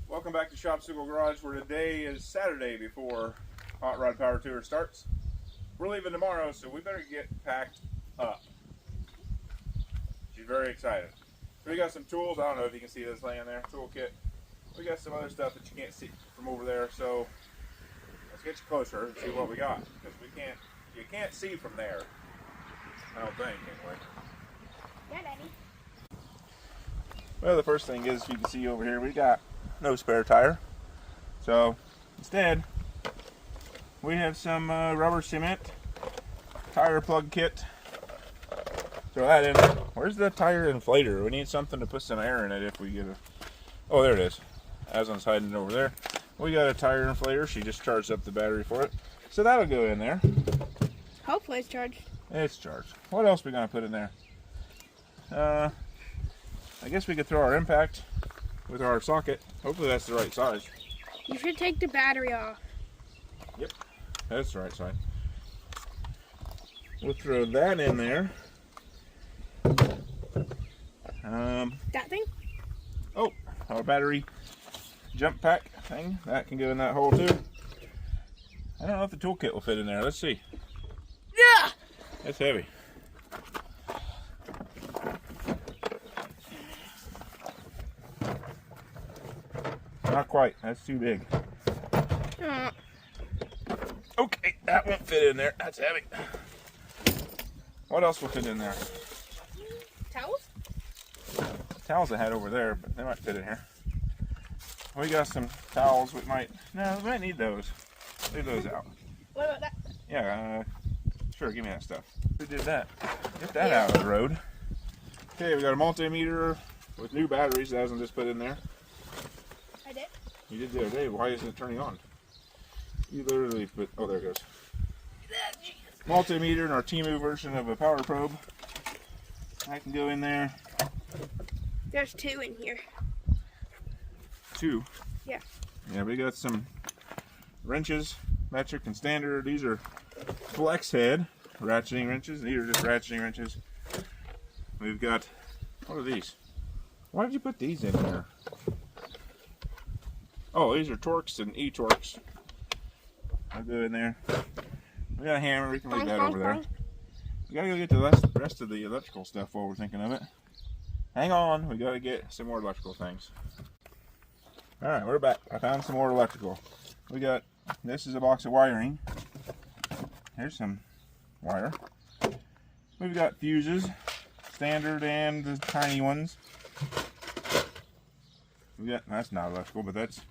Welcome back to Shopsicle Garage, where today is Saturday before Hot Rod Power Tour starts. We're leaving tomorrow, so we better get packed up. She's very excited. So we got some tools. I don't know if you can see this laying there. Toolkit. We got some other stuff that you can't see from over there. So let's get you closer and see what we got, because you can't see from there. I don't think, anyway. Yeah, Daddy. Well, the first thing is, you can see over here, we got no spare tire. So instead, we have some rubber cement tire plug kit. Throw that in. Where's the tire inflator? We need something to put some air in it if we get a... Oh, there it is. Aslan's hiding it over there. We got a tire inflator. She just charged up the battery for it. So that'll go in there. Hopefully it's charged. It's charged. What else we gonna put in there? I guess we could throw our impact with our socket. Hopefully that's the right size. You should take the battery off. Yep, that's the right size. We'll throw that in there. That thing? Oh, our battery jump pack thing. That can go in that hole too. I don't know if the toolkit will fit in there. Let's see. Yeah! It's heavy. Not quite. That's too big. Okay, that won't fit in there. That's heavy. What else will fit in there? Towels? Towels I had over there, but they might fit in here. We got some towels. We might need those. Leave those out. What about that? Yeah, sure. Give me that stuff. Who did that? Get that out of the road. Okay, we got a multimeter with new batteries that Aslan just put in there. I did. You did the other day. Why isn't it turning on? You literally put. Oh, there it goes. Multimeter and our Temu version of a power probe. I can go in there. There's two in here. Two. Yeah. Yeah, we got some wrenches, metric and standard. These are flex head ratcheting wrenches. These are just ratcheting wrenches. We've got, what are these? Why did you put these in here? Oh, these are Torx and E-Torx. I'll go in there. We got a hammer. We can leave that over there. We gotta go get the rest of the electrical stuff while we're thinking of it. Hang on, we gotta get some more electrical things. Alright, we're back. I found some more electrical. We got, this is a box of wiring. Here's some wire. We've got fuses, standard and the tiny ones. We got, that's not electrical, but that's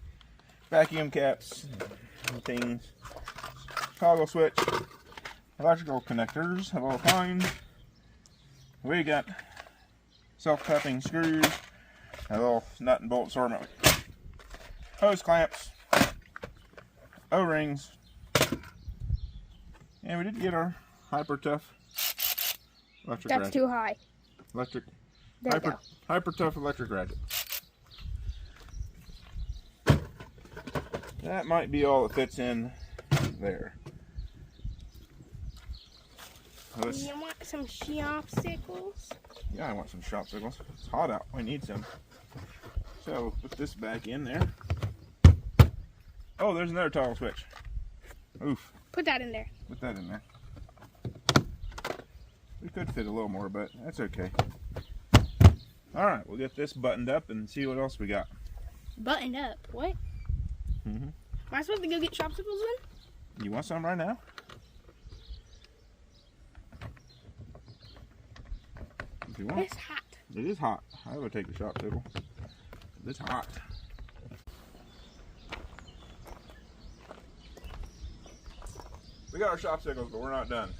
vacuum caps and things. Toggle switch, electrical connectors of all kinds. We got self-tapping screws, a little nut and bolt assortment, hose clamps, O-rings, and we did get our Hyper Tough electric ratchet. That's too high. Electric, There Hyper Tough electric ratchet. That might be all that fits in there. You want some shopsicles? Yeah, I want some shopsicles. It's hot out. We need some. So put this back in there. Oh, there's another toggle switch. Oof. Put that in there. Put that in there. We could fit a little more, but that's okay. Alright, we'll get this buttoned up and see what else we got. Buttoned up. What? Mm-hmm. Am I supposed to go get shopsicles then? You want some right now? If you want. It's hot. It is hot. I would take the shopsicle. It's hot. We got our shopsicles, but we're not done.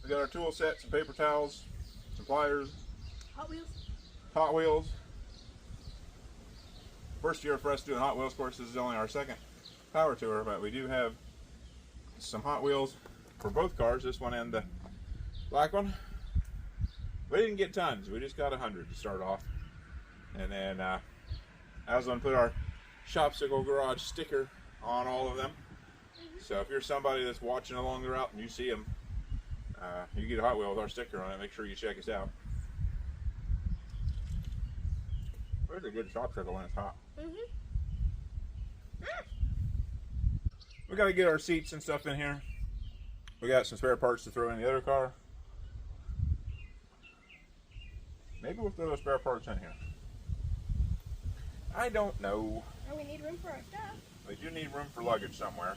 We got our tool set, some paper towels, some pliers, Hot Wheels? Hot Wheels. First year for us doing Hot Wheels. Of course, this is only our second power tour, but we do have some Hot Wheels for both cars, this one and the black one. We didn't get tons. We just got 100 to start off. And then Aslan put our Shopsicle Garage sticker on all of them. So if you're somebody that's watching along the route and you see them, you get a Hot Wheel with our sticker on it. Make sure you check us out. There's a good shop circle when it's hot. We got to get our seats and stuff in here. We got some spare parts to throw in the other car. Maybe we'll throw those spare parts in here. I don't know. Oh, we need room for our stuff. We do need room for luggage somewhere.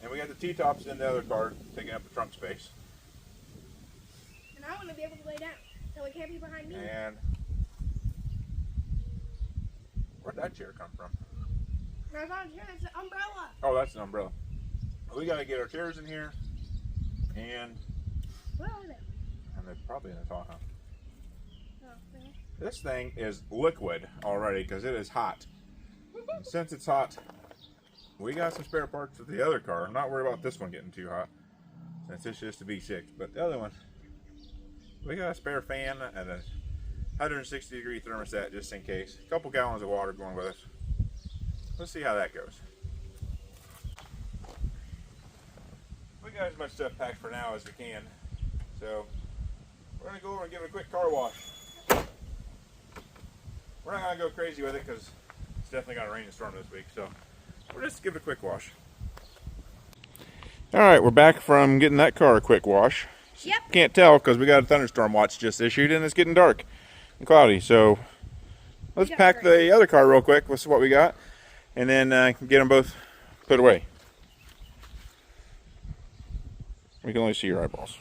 And we got the T-tops in the other car taking up the trunk space. And I want to be able to lay down, so it can't be behind me. And where'd that chair come from? There's not a chair, it's an umbrella. Oh, that's an umbrella. We got to get our chairs in here. And Where are they? they're probably in the top, huh? Oh, there. This thing is liquid already because it is hot. And since it's hot, we got some spare parts for the other car. I'm not worried about this one getting too hot since it's just a V6. But the other one, we got a spare fan and a 160-degree thermostat just in case. A couple gallons of water going with us. Let's see how that goes. We got as much stuff packed for now as we can. So we're going to go over and give it a quick car wash. We're not going to go crazy with it because it's definitely got a rain and storm this week. So we'll just give it a quick wash. All right, we're back from getting that car a quick wash. Yep. Can't tell because we got a thunderstorm watch just issued and it's getting dark and cloudy. So let's pack the other car real quick with what we got and then get them both put away. We can only see your eyeballs.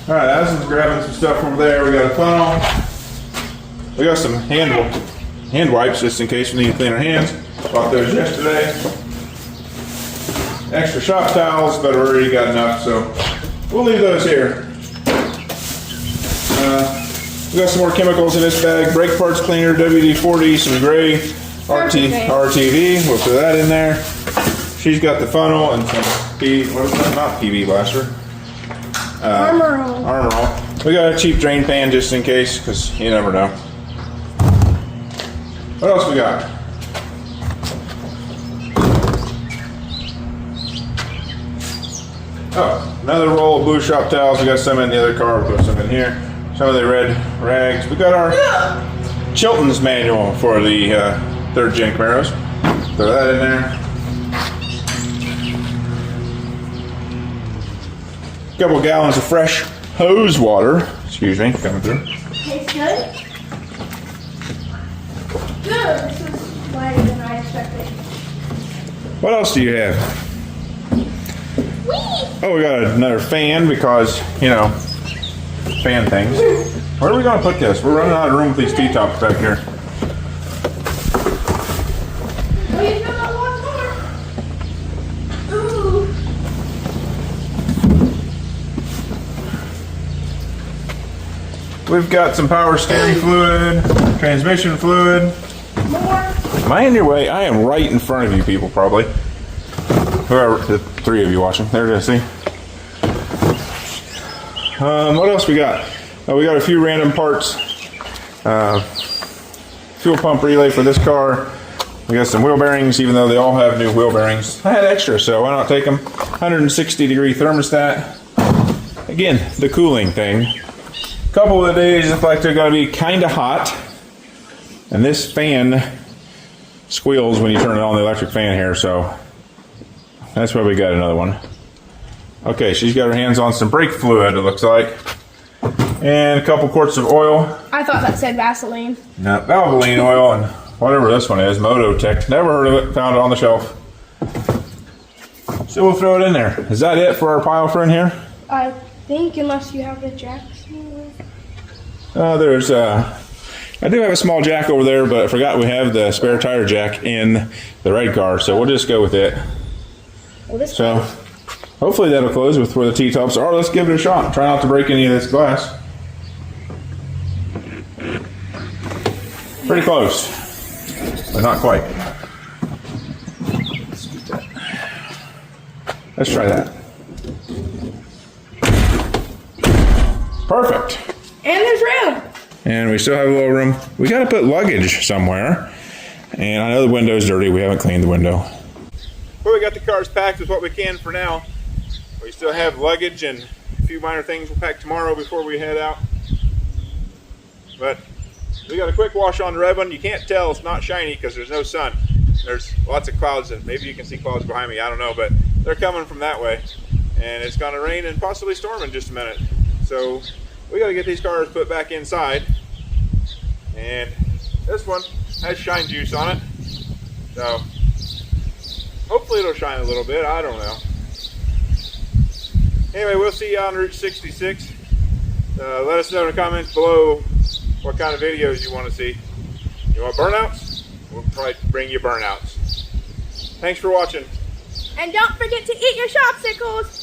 All right, Addison's grabbing some stuff from there. We got a funnel. We got some hand wipes just in case we need to clean our hands. Bought those yesterday. Extra shop towels, but we already got enough, so we'll leave those here. We got some more chemicals in this bag. Brake parts cleaner, WD-40, some gray RTV. We'll throw that in there. She's got the funnel and some what is that? Not PB blaster. Armor All. Armor All. We got a cheap drain pan just in case, because you never know. What else we got? Oh, another roll of blue shop towels. We got some in the other car. We'll put some in here. Some of the red rags. We got our Chilton's manual for the 3rd gen Camaros. Throw that in there. Couple gallons of fresh hose water, excuse me, coming through. Tastes good? Good. This is lighter than I expected. What else do you have? Whee! Oh, we got another fan because, you know, fan things. Where are we going to put this? We're running out of room with these T-tops back here. Oh, you still got one more. Ooh. We've got some power steering fluid, transmission fluid. More. Am I in your way? I am right in front of you people, probably. Whoever, the 3 of you watching. There it is, see? What else we got? We got a few random parts. Fuel pump relay for this car. We got some wheel bearings, even though they all have new wheel bearings. I had extra, so why not take them? 160-degree thermostat. Again, the cooling thing. Couple of days look like they're going to be kind of hot. And this fan squeals when you turn it on, the electric fan here, so that's why we got another one. Okay, she's got her hands on some brake fluid, it looks like. And a couple quarts of oil. I thought that said Vaseline. No, Valvoline oil and whatever this one is, Mototech. Never heard of it, found it on the shelf. So we'll throw it in there. Is that it for our pile for in here? I think, unless you have the jacks. I do have a small jack over there, but I forgot we have the spare tire jack in the red car, so we'll just go with it. Well, this So hopefully that'll close with where the T-tops are. Let's give it a shot. Try not to break any of this glass. Pretty close, but not quite. Let's try that. Perfect. and there's room. And we still have a little room. We got to put luggage somewhere. And I know the window's dirty. We haven't cleaned the window. Well, we got the cars packed with what we can for now. We still have luggage and a few minor things we'll pack tomorrow before we head out. But we got a quick wash on the red one. You can't tell it's not shiny because there's no sun. There's lots of clouds, and maybe you can see clouds behind me, I don't know, but they're coming from that way. And it's gonna rain and possibly storm in just a minute. So we gotta get these cars put back inside. And this one has shine juice on it. So hopefully it'll shine a little bit, I don't know. Anyway, we'll see you on Route 66. Let us know in the comments below what kind of videos you want to see. You want burnouts? We'll probably bring you burnouts. Thanks for watching. And don't forget to eat your shopsicles.